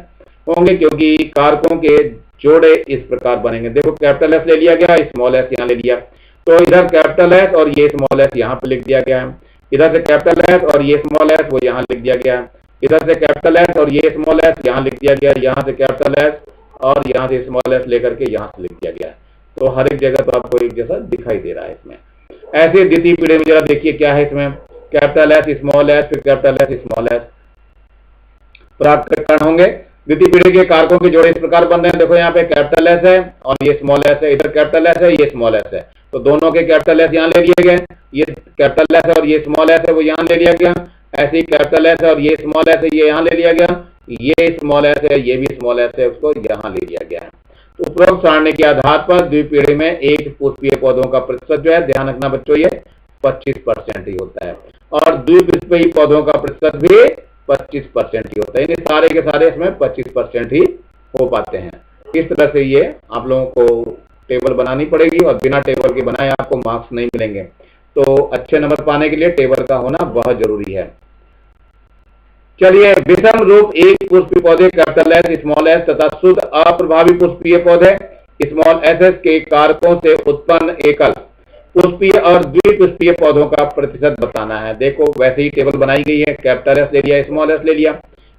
होंगे, क्योंकि कारकों के जोड़े इस प्रकार बनेंगे। देखो कैपिटल एस ले लिया गया, स्मॉल एस यहाँ ले लिया, तो इधर कैपिटल एस और ये स्मॉल एस यहाँ पे लिख दिया गया है। इधर से कैपिटल एस और ये स्मॉल एस वो यहाँ लिख दिया गया है। इधर से कैपिटल एस और ये स्मॉल एस यहाँ लिख दिया गया, यहाँ से कैपिटल एस और यहाँ से स्मॉल एस लेकर के यहाँ से लिख दिया गया। तो हर एक जगह तो आपको एक जैसा दिखाई दे रहा है इसमें। ऐसे द्वितीय पीढ़ी में जरा देखिए क्या है इसमें, कैपिटल एस स्मॉल एस फिर कैपिटल एस स्मॉल एस प्राप्त होंगे। द्वितीय पीढ़ी के कारकों के जोड़े इस प्रकार बन रहे हैं। देखो यहाँ पे कैपिटल एस है और ये स्मॉल एस है, इधर कैपिटल एस है, ये स्मॉल एस है, तो दोनों के कैपिटल एस यहाँ ले लिए गए। ये कैपिटल एस है और ये स्मॉल एस है वो यहाँ ले लिया गया। ऐसे ही कैपिटल एस है और ये स्मॉल एस है ये यहाँ ले लिया गया। ये स्मॉल एस है ये भी स्मॉल एस है, उसको यहाँ ले लिया गया है। तो उपरोक्त सारणी के आधार पर द्विपीढ़ी में एक पुष्पीय पौधों का प्रतिशत जो है, ध्यान रखना बच्चों, ये 25% ही होता है और द्विपुष्पीय पौधों का प्रतिशत भी 25% ही होता है। यानी सारे के सारे इसमें 25% ही हो पाते हैं। इस तरह से ये आप लोगों को टेबल बनानी पड़ेगी और बिना टेबल के बनाए आपको मार्क्स नहीं मिलेंगे। तो अच्छे नंबर पाने के लिए टेबल का होना बहुत जरूरी है। चलिए, विषम रूप एक पुष्पीय पौधे कैपिटल एस स्मॉल एस तथा शुद्ध अप्रभावी पुष्पीय पौधे स्मॉल एस एस के कारकों से उत्पन्न एकल पुष्पीय और द्विपुष्पीय पौधों का प्रतिशत बताना है। देखो वैसे ही टेबल बनाई गई है, कैपिटल एस ले लिया, स्मॉल एस ले लिया,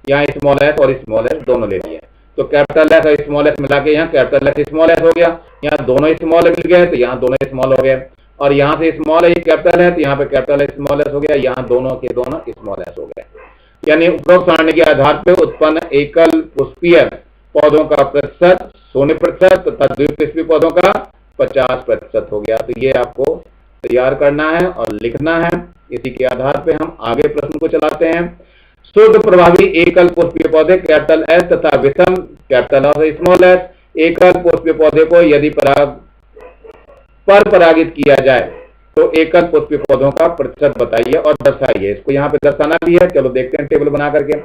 यहाँ स्मॉल एस और स्मॉल एस दोनों ले लिए, तो कैपिटल एस और स्मॉल एस मिला के यहाँ कैपिटल एस स्मॉल एस हो गया। यहाँ दोनों स्मॉल मिल गए तो यहाँ दोनों स्मॉल हो गए, और यहाँ से स्मॉल है कैपिटल है तो यहाँ पे कैपिटल एस स्मॉल एस हो गया, यहाँ दोनों के दोनों स्मॉल एस हो गए। यानी उपरोक्त सारणी के आधार पर उत्पन्न एकल पुष्पीय पौधों का प्रतिशत 0% तथा द्विपुष्पीय पौधों का 50% हो गया। तो ये आपको तैयार करना है और लिखना है। इसी के आधार पे हम आगे प्रश्न को चलाते हैं। शुद्ध प्रभावी एकल पुष्पीय पौधे कैपिटल एस तथा विषम कैपिटल और स्मॉल एस एकल पुष्पीय पौधे को यदि परागित किया जाए तो एकल पुष्पीय पौधों का प्रतिशत बताइए और दर्शाइए। इसको यहाँ पे दर्शाना भी है। चलो देखते हैं टेबल बना करके।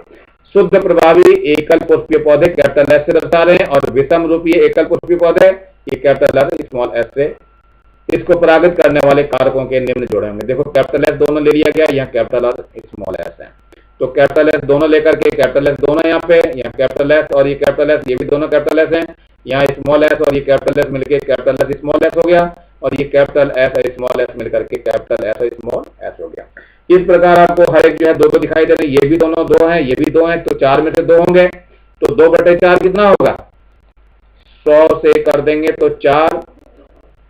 शुद्ध प्रभावी एकल पुष्पीय पौधे कैपिटल एस से दर्शा रहे हैं और विषम रूपीय एकल पुष्पीय पौधे ये कैपिटल एस स्मॉल एस से इसको परागित करने वाले कारकों के निम्न जोड़े होंगे। देखो कैपिटल एस दोनों ले लिया गया, यहाँ कैपिटल और स्मॉल एस है। तो कैपिटल एस दोनों लेकर के, कैपिटल एस दोनों यहाँ पे, यहाँ कैपिटल एस और ये कैपिटल एस, ये भी दोनों कैपिटल एस हैं, यहाँ स्मॉल एस और ये कैपिटल एस मिलके कैपिटल एस स्मॉल एस हो गया, और ये कैपिटल एस और स्मॉल एस मिलकर के कैपिटल एस और स्मॉल एस हो गया। इस प्रकार आपको हर एक जो है दो दो दिखाई दे रहे हैं, ये भी दोनों दो हैं, ये भी दो हैं, तो 4 में से 2 होंगे, तो 2/4 कितना होगा, 100 से कर देंगे तो 4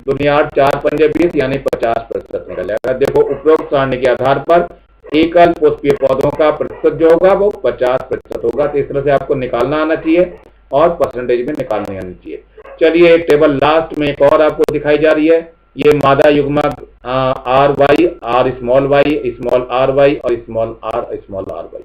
दुनिया 8, 4 पंजे 20, यानी 50% निकलेगा। देखो उपरोक्त सारणी के आधार पर एकल पुष्पीय पौधों का प्रतिशत जो होगा वो 50% होगा। तो इस तरह से आपको निकालना आना चाहिए और परसेंटेज में निकालनी आनी चाहिए। चलिए टेबल लास्ट में एक और आपको दिखाई जा रही है, ये मादा युग्मक R Y, R small Y, small R Y और स्मॉल आर वाई।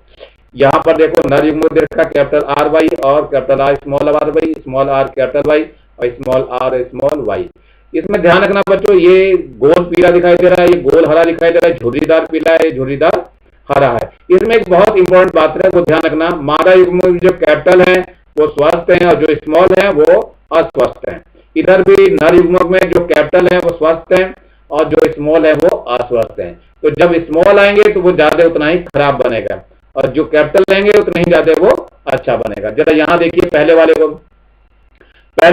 यहाँ पर देखो नर युग्मक दे रखा कैपिटल आर वाई और capital R small Y, small R capital Y और स्मॉल आर स्मॉल वाई। इसमें ध्यान रखना बच्चों, ये गोल पीला दिखाई दे रहा है, ये गोल हरा दिखाई दे रहा है, झुर्रीदार पीला है, झुर्रीदार हरा है। इसमें एक बहुत इंपॉर्टेंट बात है, वो ध्यान रखना, मादा युग्मक जो कैपिटल है वो स्वस्थ हैं और जो स्मॉल है वो अस्वस्थ हैं। इधर भी नर युग्मक में जो कैपिटल है वो स्वस्थ हैं और जो स्मॉल है वो अस्वस्थ हैं। तो जब स्मॉल आएंगे तो वो ज्यादा उतना ही खराब बनेगा, और जो कैपिटल लेंगे उतना ही ज्यादा वो अच्छा बनेगा। जरा यहाँ देखिए पहले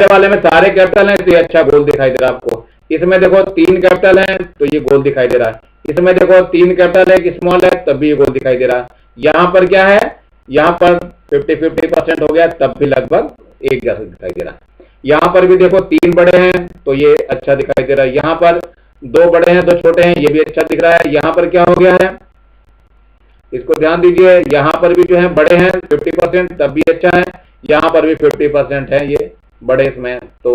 वाले में सारे कैपिटल हैं तो ये अच्छा गोल दिखाई दे रहा है आपको। इसमें देखो 3 कैपिटल हैं तो ये गोल दिखाई दे रहा है, इसमें देखो 3 कैपिटल है, स्मॉल है, तब भी ये गोल दिखाई दे रहा है। यहाँ पर क्या है, यहाँ पर 50-50% हो गया, तब भी लगभग एक जैसा दिखाई दे रहा है। यहाँ पर भी देखो 3 बड़े हैं तो ये अच्छा दिखाई दे रहा है, यहाँ पर 2 बड़े हैं 2 छोटे हैं, ये भी अच्छा दिख रहा है। यहाँ पर क्या हो गया है, इसको ध्यान दीजिए, यहाँ पर भी जो है बड़े हैं 50%, तब भी अच्छा है, यहाँ पर भी 50% है, ये बड़े इसमें तो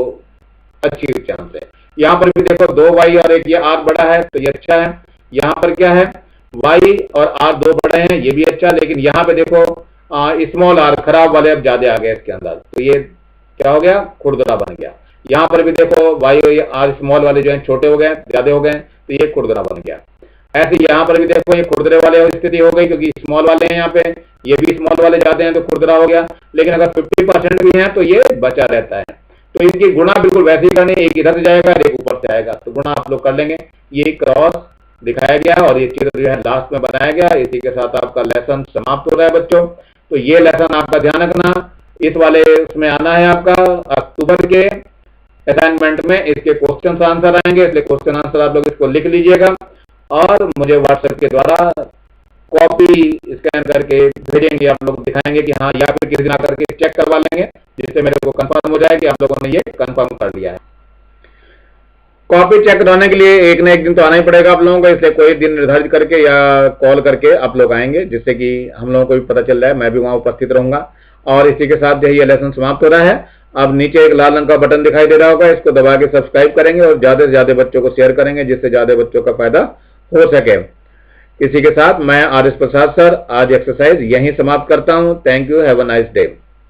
अच्छी चांस है। यहाँ पर भी देखो 2 वाई और एक ये आर बड़ा है तो ये अच्छा है। यहाँ पर क्या है, वाई और आर 2 बड़े हैं, ये भी अच्छा, लेकिन यहाँ पे देखो स्मॉल आर खराब वाले अब ज्यादा आ गए इसके अंदर, तो ये क्या हो गया, खुरदरा बन गया। यहाँ पर भी देखो वाई और आर स्मॉल वाले जो है छोटे हो गए, ज्यादा हो गए, तो ये खुरदरा बन गया। ऐसे यहाँ पर भी देखो ये खुरदरे वाले स्थिति हो गई, क्योंकि स्मॉल वाले हैं यहाँ पे, ये भी स्मॉल वाले जाते हैं तो खुरदरा हो गया। लेकिन अगर 50% भी है तो ये बचा रहता है। तो इसकी गुणा बिल्कुल वैसे ही करनी, एक इधर से जाएगा एक ऊपर से आएगा, तो गुणा आप लोग कर लेंगे। ये क्रॉस दिखाया गया और ये चित्र जो है लास्ट में बनाया गया। इसी के साथ आपका लेसन समाप्त हो रहा है बच्चों। तो ये लेसन आपका ध्यान रखना, इस वाले उसमें आना है आपका अक्टूबर के असाइनमेंट में, इसके क्वेश्चन आंसर आएंगे, इसलिए क्वेश्चन आंसर आप लोग इसको लिख लीजिएगा और मुझे व्हाट्सएप के द्वारा कॉपी स्कैन करके भेजेंगे। आप लोग दिखाएंगे कि हाँ, या फिर किसी दिन आकर के चेक करवा लेंगे, जिससे मेरे को कंफर्म हो जाए कि आप लोगों ने ये कंफर्म कर लिया है। कॉपी चेक कराने के लिए एक ना एक दिन तो आना ही पड़ेगा आप लोगों को, इसलिए कोई दिन निर्धारित करके या कॉल करके आप लोग आएंगे, जिससे कि हम लोगों को भी पता चल रहा है, मैं भी वहां उपस्थित रहूंगा। और इसी के साथ जो ये लेसन समाप्त हो रहा है। अब नीचे एक लाल रंग का बटन दिखाई दे रहा होगा, इसको दबा के सब्सक्राइब करेंगे और ज्यादा से ज्यादा बच्चों को शेयर करेंगे, जिससे ज्यादा बच्चों का फायदा हो सके। इसी के साथ मैं आर एस प्रसाद सर आज एक्सरसाइज यहीं समाप्त करता हूं। Thank you, have a nice day.